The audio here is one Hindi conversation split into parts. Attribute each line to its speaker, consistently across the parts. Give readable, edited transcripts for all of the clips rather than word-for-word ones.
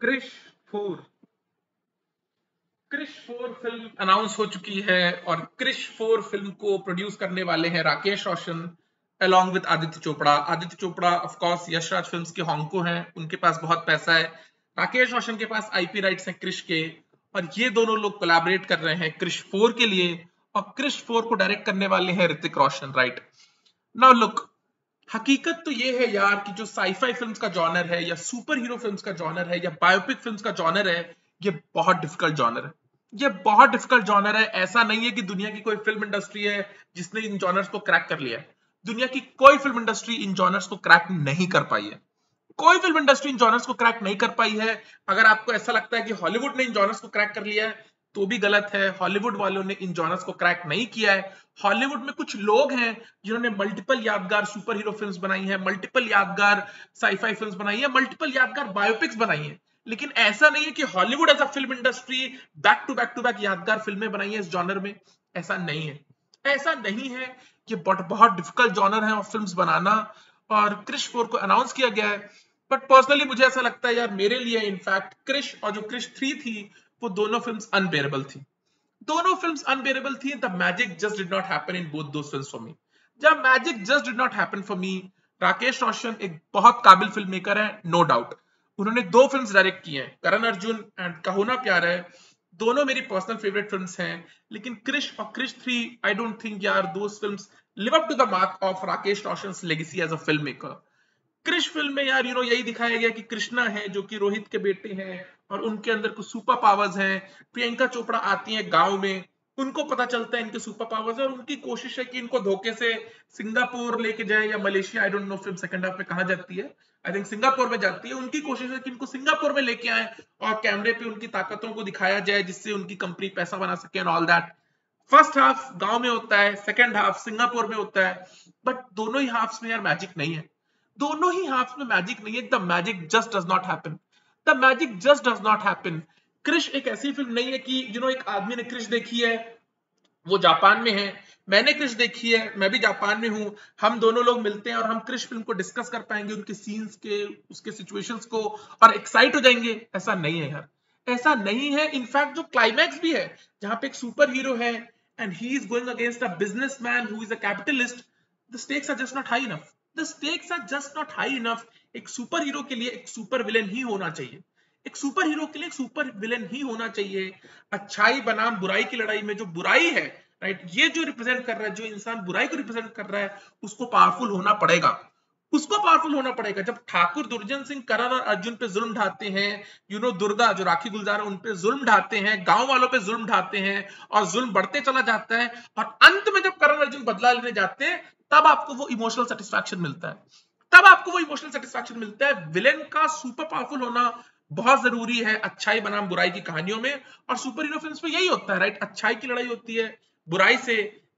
Speaker 1: क्रिश 4 क्रिश 4 फिल्म अनाउंस हो चुकी है और क्रिश 4 फिल्म को प्रोड्यूस करने वाले हैं Rakesh Roshan along with Aditya Chopra of course Yash Raj films के हॉन्को हैं, उनके पास बहुत पैसा है। राकेश रोशन के पास आईपी राइट्स हैं क्रिश के, और ये दोनों लोग कोलैबोरेट कर रहे हैं क्रिश 4 के लिए। और क्रिश 4 को डायरेक्ट करने वाले हैं Hrithik Roshan, right. Now look, हकीकत तो ये है यार कि जो साईफाई फिल्म्स का जॉनर है या सुपर हीरो फिल्म्स का जॉनर है या बायोपिक फिल्म्स का जॉनर है, ये बहुत डिफिकल्ट जॉनर है। ये बहुत डिफिकल्ट जॉनर है। ऐसा नहीं है कि दुनिया की कोई फिल्म इंडस्ट्री है जिसने इन जॉनर्स को क्रैक कर लिया है। दुनिया की कोई फिल्म इंडस्ट्री इन जॉनर्स को क्रैक नहीं कर पाई है। कोई फिल्म इंडस्ट्री इन जॉनर्स को क्रैक नहीं कर पाई है। अगर आपको ऐसा लगता है कि हॉलीवुड ने इन जॉनर्स को क्रैक कर लिया है, तो भी गलत है। हॉलीवुड वालों ने इन जॉनर्स को क्रैक नहीं किया है। हॉलीवुड में कुछ लोग हैं जिन्होंने मल्टीपल यादगार सुपर हीरो फिल्म्स बनाई है, मल्टीपल यादगार साईफाई फिल्म्स बनाई है, मल्टीपल यादगार बायोपिक्स बनाई है। लेकिन ऐसा नहीं है कि Hollywood as a film industry back to back यादगार फिल्में बनाई है इस जॉनर में। ऐसा नहीं है, ऐसा नहीं है। ये बहुत डिफिकल्ट जॉनर है और फिल्म्स बनाना। और क्रिश 4 को अनाउंस किया गया है, बट पर्सनली मुझे ऐसा लगता है यार, मेरे लिए इनफैक्ट क्रिश और जो क्रिश 3 थी, वो दोनों फिल्म्स अनबेरेबल थी। दोनों फिल्म्स अनबेरेबल थी। The magic just did not happen in both those films for me. जब magic just did not happen for me. Rakesh Roshan एक बहुत काबिल फिल्म मेकर है, नो डाउट। उन्होंने 2 फिल्म्स डायरेक्ट की हैं, करण अर्जुन एंड कहो ना प्यार है। दोनों मेरी पर्सनल फेवरेट फिल्म्स हैं। लेकिन क्रिश और क्रिश 3, आई डोंट थिंक यार those films live up to the mark of Rakesh Roshan's legacy as a film maker. Krrish film में यार यही दिखाया गया कि कृष्णा है जो कि रोहित के बेटे हैं और उनके अंदर कुछ सुपर पावर्स हैं। प्रियंका चोपड़ा आती है गांव में, उनको पता चलता है इनके सुपर पावर्स है और उनकी कोशिश है कि इनको धोखे से सिंगापुर लेके जाए या Malaysia, I don't know film second half में कहां जाती है। आई थिंक सिंगापुर में जाती है। उनकी कोशिश है कि इनको सिंगापुर में लेके आए और कैमरे पे उनकी ताकतों को दिखाया जाए जिससे उनकी कंपनी पैसा बना सके and all that. First half गांव में होता है, सेकंड हाफ सिंगापुर में होता है। बट दोनों ही हाफ्स में यार मैजिक नहीं है। दोनों ही हाफ्स में मैजिक नहीं है। The magic just does not happen. The magic just does not happen. Krrish एक ऐसी फिल्म नहीं है कि एक आदमी ने क्रिश देखी है, वो जापान में है, मैंने क्रिश देखी है, मैं भी जापान में हूं, हम दोनों लोग मिलते हैं और हम क्रिश फिल्म को डिस्कस कर पाएंगे, उनके सीन्स के, उसके सिचुएशंस को, और एक्साइट हो जाएंगे। ऐसा नहीं है यार, ऐसा नहीं है। इनफैक्ट जो क्लाइमैक्स भी है, जहां पे एक सुपर हीरो है and he is going against a businessman who is a capitalist, the stakes are just not high enough. The stakes are just not high enough. एक सुपर हीरो के लिए एक सुपर विलेन ही होना चाहिए। एक सुपर हीरो के लिए एक सुपर विलेन ही होना चाहिए। अच्छाई बनाम बुराई की लड़ाई में जो बुराई है, राइट, ये जो रिप्रेजेंट कर रहा है, जो इंसान बुराई को रिप्रेजेंट कर रहा है, उसको पावरफुल होना पड़ेगा। उसको पावरफुल होना पड़ेगा। जब ठाकुर दुर्जन सिंह करण और अर्जुन पे जुल्म ढाते हैं, दुर्गा जो राखी गुलजार है उन पे जुल्म ढाते हैं, गांव वालों पे जुल्म ढाते हैं और जुल्म बढ़ते चला जाता है, और अंत में जब करण अर्जुन बदला लेने जाते हैं, तब आपको वो इमोशनल सेटिस्फैक्शन मिलता है। तब आपको वो इमोशनल सेटिस्फैक्शन मिलता है। विलेन का सुपर पावरफुल होना बहुत जरूरी है अच्छाई बनाम बुराई की कहानियों में, और सुपर हीरो फिल्म्स में यही होता है, राइट। अच्छाई की लड़ाई होती है बुराई से।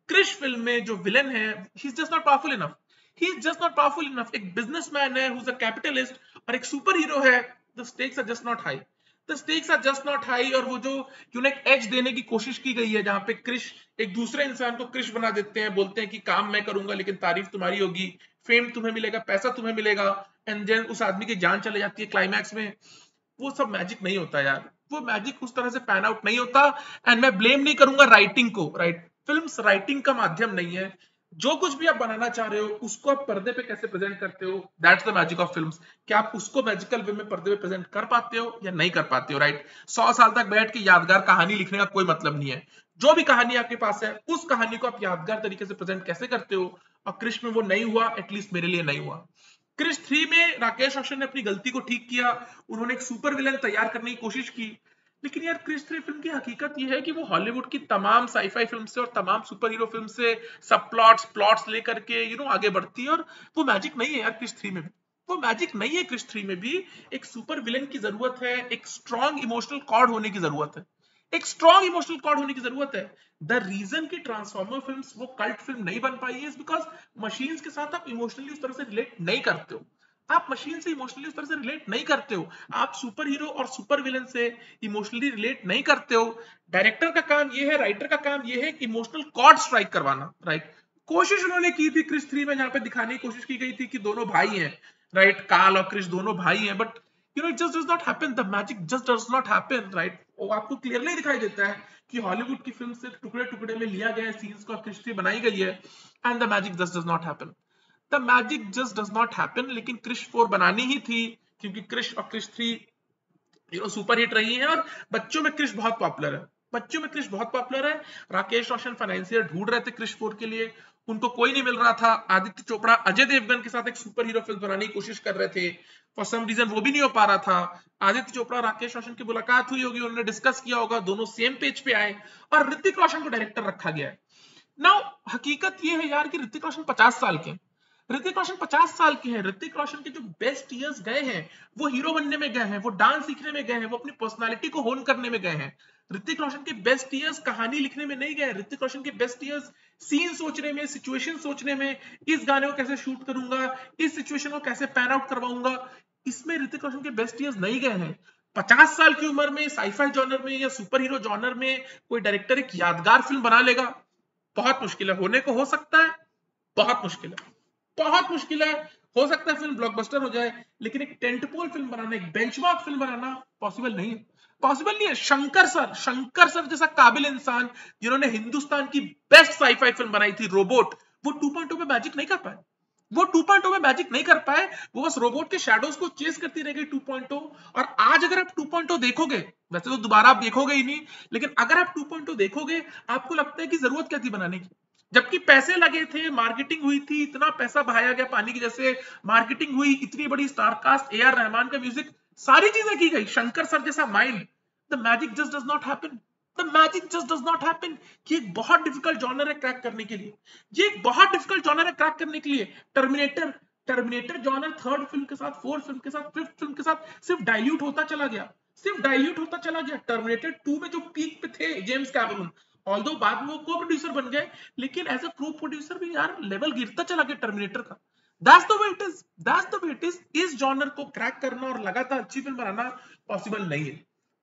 Speaker 1: क्रिश फिल्म में जो विलेन है, he is just not powerful enough. He is just not powerful enough. एक बिजनेसमैन है हु इज अ कैपिटलिस्ट, और एक सुपर हीरो है। The stakes are just not high. The stakes are just not high. और वो जो एक एज देने की कोशिश की गई है, जहां पे क्रिश एक दूसरे इंसान को क्रिश बना देते हैं, बोलते हैं कि काम मैं करूंगा लेकिन तारीफ तुम्हारी होगी, फेम तुम्हें मिलेगा, पैसा तुम्हें मिलेगा, एंड देन उस आदमी की जान चले जाती है क्लाइमैक्स में। वो सब मैजिक नहीं होता यार। वो मैजिक उस तरह से पैन आउट नहीं होता। एंड मैं ब्लेम नहीं करूंगा राइटिंग को, राइट। फिल्म्स राइटिंग का माध्यम नहीं है। जो कुछ भी आप बनाना चाह रहे हो, उसको आप पर्दे पे कैसे प्रेजेंट करते हो, that's the magic of films. क्या आप उसको मैजिकल वे में पर्दे पे प्रेजेंट कर पाते हो या नहीं कर पाते हो, राइट। 100 साल तक बैठ के यादगार कहानी लिखने का कोई मतलब नहीं है। जो भी कहानी आपके पास है, उस कहानी को आप यादगार तरीके से प्रेजेंट कैसे करते हो, और क्रिश में वो नहीं हुआ, एटलीस्ट मेरे लिए नहीं हुआ। क्रिश 3 में राकेश रोशन ने अपनी गलती को ठीक किया। उन्होंने एक सुपर विलन तैयार करने की कोशिश की। लेकिन यार क्रिश 3 फिल्म की हकीकत यह है कि वो हॉलीवुड की तमाम साईफाई फिल्म से और तमाम सुपर हीरो फिल्म से सब प्लॉट्स लेकर के आगे बढ़ती है, और वो मैजिक नहीं है यार क्रिश 3 में भी। वो मैजिक नहीं है क्रिश 3 में भी। एक सुपर विलन की जरूरत है, एक स्ट्रॉन्ग इमोशनल कॉर्ड होने की जरूरत है। एक स्ट्रॉन्ग इमोशनल कॉर्ड होने की जरूरत है। द रीजन की ट्रांसफॉर्मर फिल्म्स वो कल्ट फिल्म नहीं बन पाई है, बिकॉज मशीन्स के साथ आप इमोशनली उस तरह से रिलेट नहीं करते हो। आप मशीन से इमोशनली उस तरह से रिलेट नहीं करते हो। आप सुपर हीरो और सुपर विलन से इमोशनली रिलेट नहीं करते हो। डायरेक्टर का काम ये है, राइटर का काम ये है कि इमोशनल कॉर्ड स्ट्राइक करवाना, राइट। कोशिश उन्होंने की थी क्रिश 3 में, जहां पे दिखाने की कोशिश की गई थी कि दोनों भाई हैं, राइट। काल और क्रिश दोनों भाई हैं, but you know, it just does not happen, the magic just does not happen, right? वो आपको क्लियरली दिखाई देता है कि हॉलीवुड की फिल्म से टुकड़े टुकड़े में लिया गया है, सीन्स को हिस्ट्री बनाई गई है, and the magic just does not happen. The magic just does not happen. लेकिन क्रिश 4 बनानी ही थी, क्योंकि क्रिश और क्रिश 3 सुपर हिट रही है, और बच्चों में क्रिश बहुत पॉपुलर है, बच्चों में क्रिश बहुत पॉपुलर है। राकेश रोशन फाइनेंशियर ढूंढ रहे थे क्रिश 4 के लिए, उनको कोई नहीं मिल रहा था। आदित्य चोपड़ा अजय देवगन के साथ एक सुपर हीरो फिल्म बनाने की कोशिश कर रहे थे, फॉर सम रीजन वो भी नहीं हो पा रहा था। आदित्य चोपड़ा राकेश रोशन की मुलाकात हुई होगी, उन्होंने डिस्कस किया होगा, दोनों सेम पेज पे आए, और ऋतिक रोशन को डायरेक्टर रखा गया है। नाउ हकीकत ये है यार कि ऋतिक रोशन 50 साल के हैं, ऋतिक रोशन 50 साल के हैं। ऋतिक रोशन के जो बेस्ट ईयर्स गए हैं वो हीरो बनने में गए हैं, वो डांस सीखने में गए हैं, वो अपनी पर्सनालिटी को होन करने में गए हैं। ऋतिक रोशन के बेस्ट ईयर्स कहानी लिखने में नहीं गए। ऋतिक रोशन के बेस्ट ईयर्स सीन सोचने में, सिचुएशन सोचने में, इस गाने को कैसे शूट करूंगा, इस सिचुएशन को कैसे पैन आउट करवाऊंगा, इसमें ऋतिक रोशन के बेस्ट ईयर्स नहीं गए हैं। 50 साल की उम्र में साईफाई जॉनर में या सुपर हीरो जॉनर में कोई डायरेक्टर एक यादगार फिल्म बना लेगा, बहुत मुश्किल है। होने को हो सकता है, बहुत मुश्किल है, बहुत मुश्किल है। हो सकता है फिल्म ब्लॉकबस्टर हो जाए, लेकिन एक टेंटपोल फिल्म बनाना, एक बेंचमार्क फिल्म बनाना पॉसिबल नहीं है, पॉसिबल नहीं है। शंकर सर जैसा काबिल इंसान, जिन्होंने हिंदुस्तान की बेस्ट साईफाई फिल्म बनाई थी रोबोट, वो 2.0 में मैजिक नहीं कर पाए, वो 2.0 में मैजिक नहीं कर पाए। वो बस रोबोट के शैडोज को चेस करती रह गई 2.0। और आज अगर आप 2.0 देखोगे, वैसे तो दोबारा आप देखोगे ही नहीं, लेकिन अगर आप 2.0 देखोगे, आपको लगता है कि जरूरत क्या थी बनाने की, जबकि पैसे लगे थे, मार्केटिंग हुई थी, इतना पैसा बहाया गया पानी की जैसे, मार्केटिंग हुई, इतनी बड़ी स्टारकास्ट, ए आर रहमान का म्यूजिक, सारी चीजें की गई, शंकर सर जैसा mind. The magic just does not happen, the magic just does not happen. कि एक बहुत डिफिकल्ट जॉनर है क्रैक करने के लिए, ये एक बहुत डिफिकल्ट जॉनर है क्रैक करने के लिए। Terminator, terminator genre third film के साथ, फोर्थ फिल्म के साथ, फिफ्थ फिल्म के साथ सिर्फ डाइल्यूट होता चला गया, सिर्फ डाइल्यूट होता चला गया। टर्मिनेटर 2 में जो पीक पे थे जेम्स कैमरून, ऑल्दो बाद में वो को प्रोड्यूसर बन गए, लेकिन एज अ को प्रोड्यूसर भी यार लेवल गिरता चला गया टर्मिनेटर का। That's the way it is, that's the way it is. इस जॉनर को क्रैक करना और लगातार अच्छी फिल्म बनाना पॉसिबल नहीं है,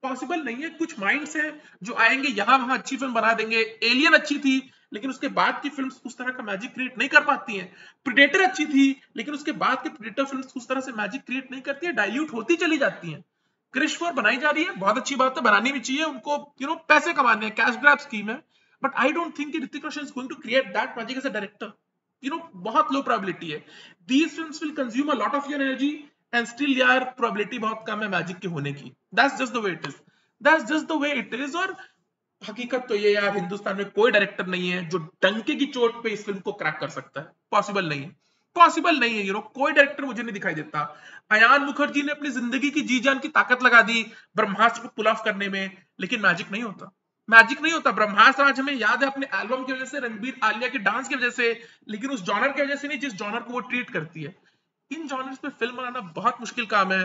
Speaker 1: पॉसिबल नहीं है। कुछ माइंड्स हैं जो आएंगे यहां वहां अच्छी फिल्म बना देंगे। एलियन अच्छी थी, लेकिन उसके बाद की फिल्म्स उस तरह का मैजिक क्रिएट नहीं कर पाती हैं। प्रेडेटर अच्छी थी, लेकिन उसके बाद के प्रेडेटर फिल्म्स उस तरह से मैजिक क्रिएट नहीं करती है, डाइल्यूट होती चली जाती हैं। क्रिश 4 बनाई जा रही है, बहुत अच्छी बात है, बनानी भी चाहिए, उनको पैसे कमाने हैं, कैश ग्रैब स्कीम है। But I don't think Hrithik Roshan is going to create that magic as a director. बहुत लो प्रोबेबिलिटी है। These films will consume a lot of your energy, and still यार प्रोबेबिलिटी बहुत कम है मैजिक के होने की। That's just the way it is, that's just the way it is. और हकीकत तो ये यार, हिंदुस्तान में कोई डायरेक्टर नहीं है जो डंके की चोट पे इस फिल्म को क्रैक कर सकता है, पॉसिबल नहीं है, पॉसिबल नहीं है। कोई डायरेक्टर मुझे नहीं दिखाई देता। अयान मुखर्जी ने अपनी जिंदगी की जी जान की ताकत लगा दी ब्रह्मास्त्र को पुल ऑफ करने में, लेकिन मैजिक नहीं होता, मैजिक नहीं होता। ब्रह्मास्त्र आज हमें याद है अपने एल्बम की वजह से, रणबीर आलिया के डांस की वजह से, लेकिन उस जॉनर की वजह से नहीं जिस जॉनर को वो ट्रीट करती है। इन जॉनर्स पे फिल्म बनाना बहुत मुश्किल काम है।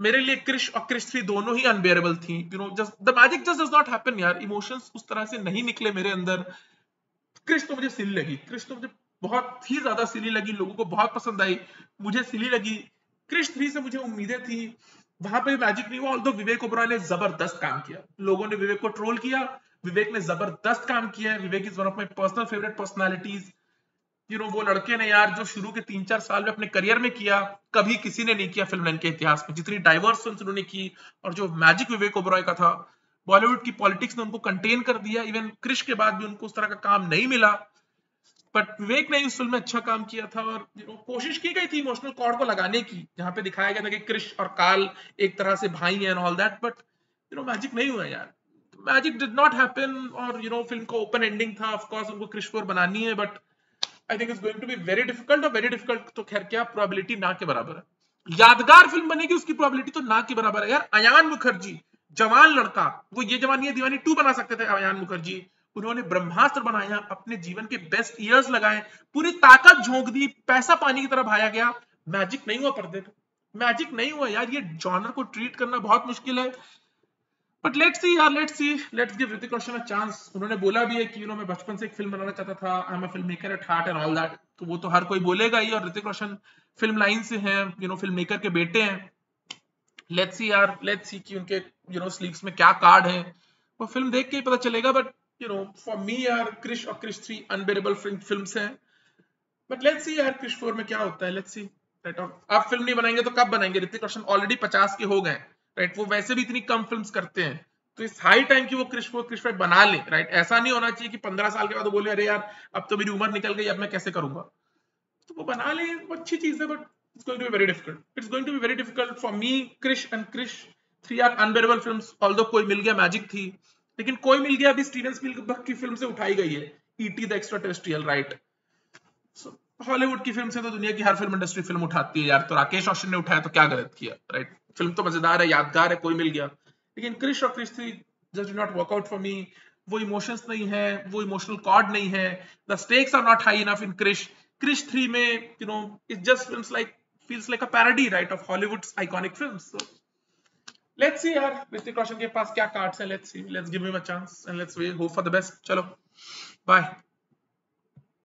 Speaker 1: मेरे लिए क्रिश और क्रिश 3 दोनों ही अनबेरेबल थी। Just the magic just does not happen यार, इमोशंस उस तरह से नहीं निकले मेरे अंदर। क्रिश तो मुझे सिली लगी, क्रिश तो मुझे बहुत ही ज्यादा सिली लगी, लोगों को बहुत पसंद आई, मुझे सिली लगी। क्रिश 3 से मुझे उम्मीदें थी, वहां पे मैजिक नहीं हुआ। ऑल्दो विवेक ओबरॉय ने जबरदस्त काम किया, लोगों ने विवेक को ट्रोल किया, विवेक ने जबरदस्त काम किया है। Vivek is one of my personal favourite personalities. वो लड़के ने यार जो शुरू के 3-4 साल में अपने करियर में किया, कभी किसी ने नहीं किया फिल्म लाइन के इतिहास में, जितनी डाइवर्स फिल्म उन्होंने की, और जो मैजिक विवेक ओबरॉय का था। बॉलीवुड की पॉलिटिक्स ने उनको कंटेन कर दिया, इवन क्रिश के बाद भी उनको उस तरह का काम नहीं मिला, बट विवेक ने उस फिल्म में अच्छा काम किया था। और कोशिश की गई थी इमोशनल कॉर्ड को लगाने की, जहां पे दिखाया गया था कि क्रिश और काल एक तरह से भाई हैं and all that, but magic नहीं हुआ यार, मैजिक डिड नॉट हैपन। और फिल्म को ओपन एंडिंग था, ऑफ कोर्स उनको क्रिश 4 बनानी है, but I think it's going to be very difficult. और वेरी डिफिकल्ट तो खैर क्या, प्रोबेबिलिटी ना के बराबर है। यादगार फिल्म बनेगी उसकी प्रोबेबिलिटी तो ना के बराबर है यार। अयान मुखर्जी जवान लड़का, वो ये जवानी है दीवानी 2 बना सकते थे अयान मुखर्जी, उन्होंने ब्रह्मास्त्र बनाया, अपने जीवन के बेस्ट ईयर्स लगाए, पूरी ताकत झोंक दी, पैसा पानी की तरह बहाया गया, मैजिक नहीं हुआ पर्दे पे, मैजिक नहीं हुआ यार। ये जॉनर को ट्रीट करना बहुत मुश्किल है। बट लेट्स सी यार, let's see, let's give Hrithik Roshan a chance. उन्होंने बोला भी है कि मैं बचपन से एक फिल्म बनाना चाहता था, I am a film maker at heart and all that, तो वो तो हर कोई बोलेगा ही। और ऋतिक रोशन फिल्म लाइन से हैं, फिल्म मेकर के बेटे हैं। लेट्स सी यार, लेट्स सी कि उनके स्लीव्स में क्या कार्ड है, वो फिल्म देख के ही पता चलेगा। बट फॉर मी यार, क्रिश और क्रिश 3 अनबेरेबल फिल्म्स हैं। बट लेट्स सी यार क्रिश 4 में क्या होता है, लेट्स सी। राइट। और अब फिल्म नहीं बनाएंगे तो कब बनाएंगे? ऋतिक रोशन ऑलरेडी 50 के हो गए, राइट। वो वैसे भी इतनी कम फिल्म्स करते हैं, तो इस हाई टाइम की वो क्रिश 4 क्रिश 5 बना ले, राइट। ऐसा नहीं होना चाहिए कि 15 साल के बाद वो बोले अरे यार अब तो मेरी उम्र निकल गई, अब मैं कैसे करूंगा। तो वो बना ले, वो अच्छी चीज है, but it's going to be very difficult, it's going to be very difficult for me. Krrish and Krrish 3 are unbearable films, although Koi Mil गया मैजिक थी, लेकिन कोई मिल गया अभी स्टीवन स्पीलबर्ग की फिल्म से उठाई गई है, ET the extra terrestrial, right. Hollywood की फिल्म से तो दुनिया की हर फिल्म इंडस्ट्री फिल्म उठाती है यार, तो राकेश रोशन ने उठाया तो क्या गलत किया, राइट। फिल्म तो मजेदार है, यादगार है, कोई मिल गया। लेकिन क्रिश और Krrish 3 just do not work out for me. वो इमोशंस नहीं है, वो इमोशनल कॉर्ड नहीं है, the stakes are not high enough in Krrish. Krrish 3 में you know it just films like feels like a parody, right, of Hollywood's iconic films. So let's see यार ऋतिक रोशन के पास क्या कार्ड्स हैं, let's see, let's give him a chance and let's hope for the best. चलो बाय।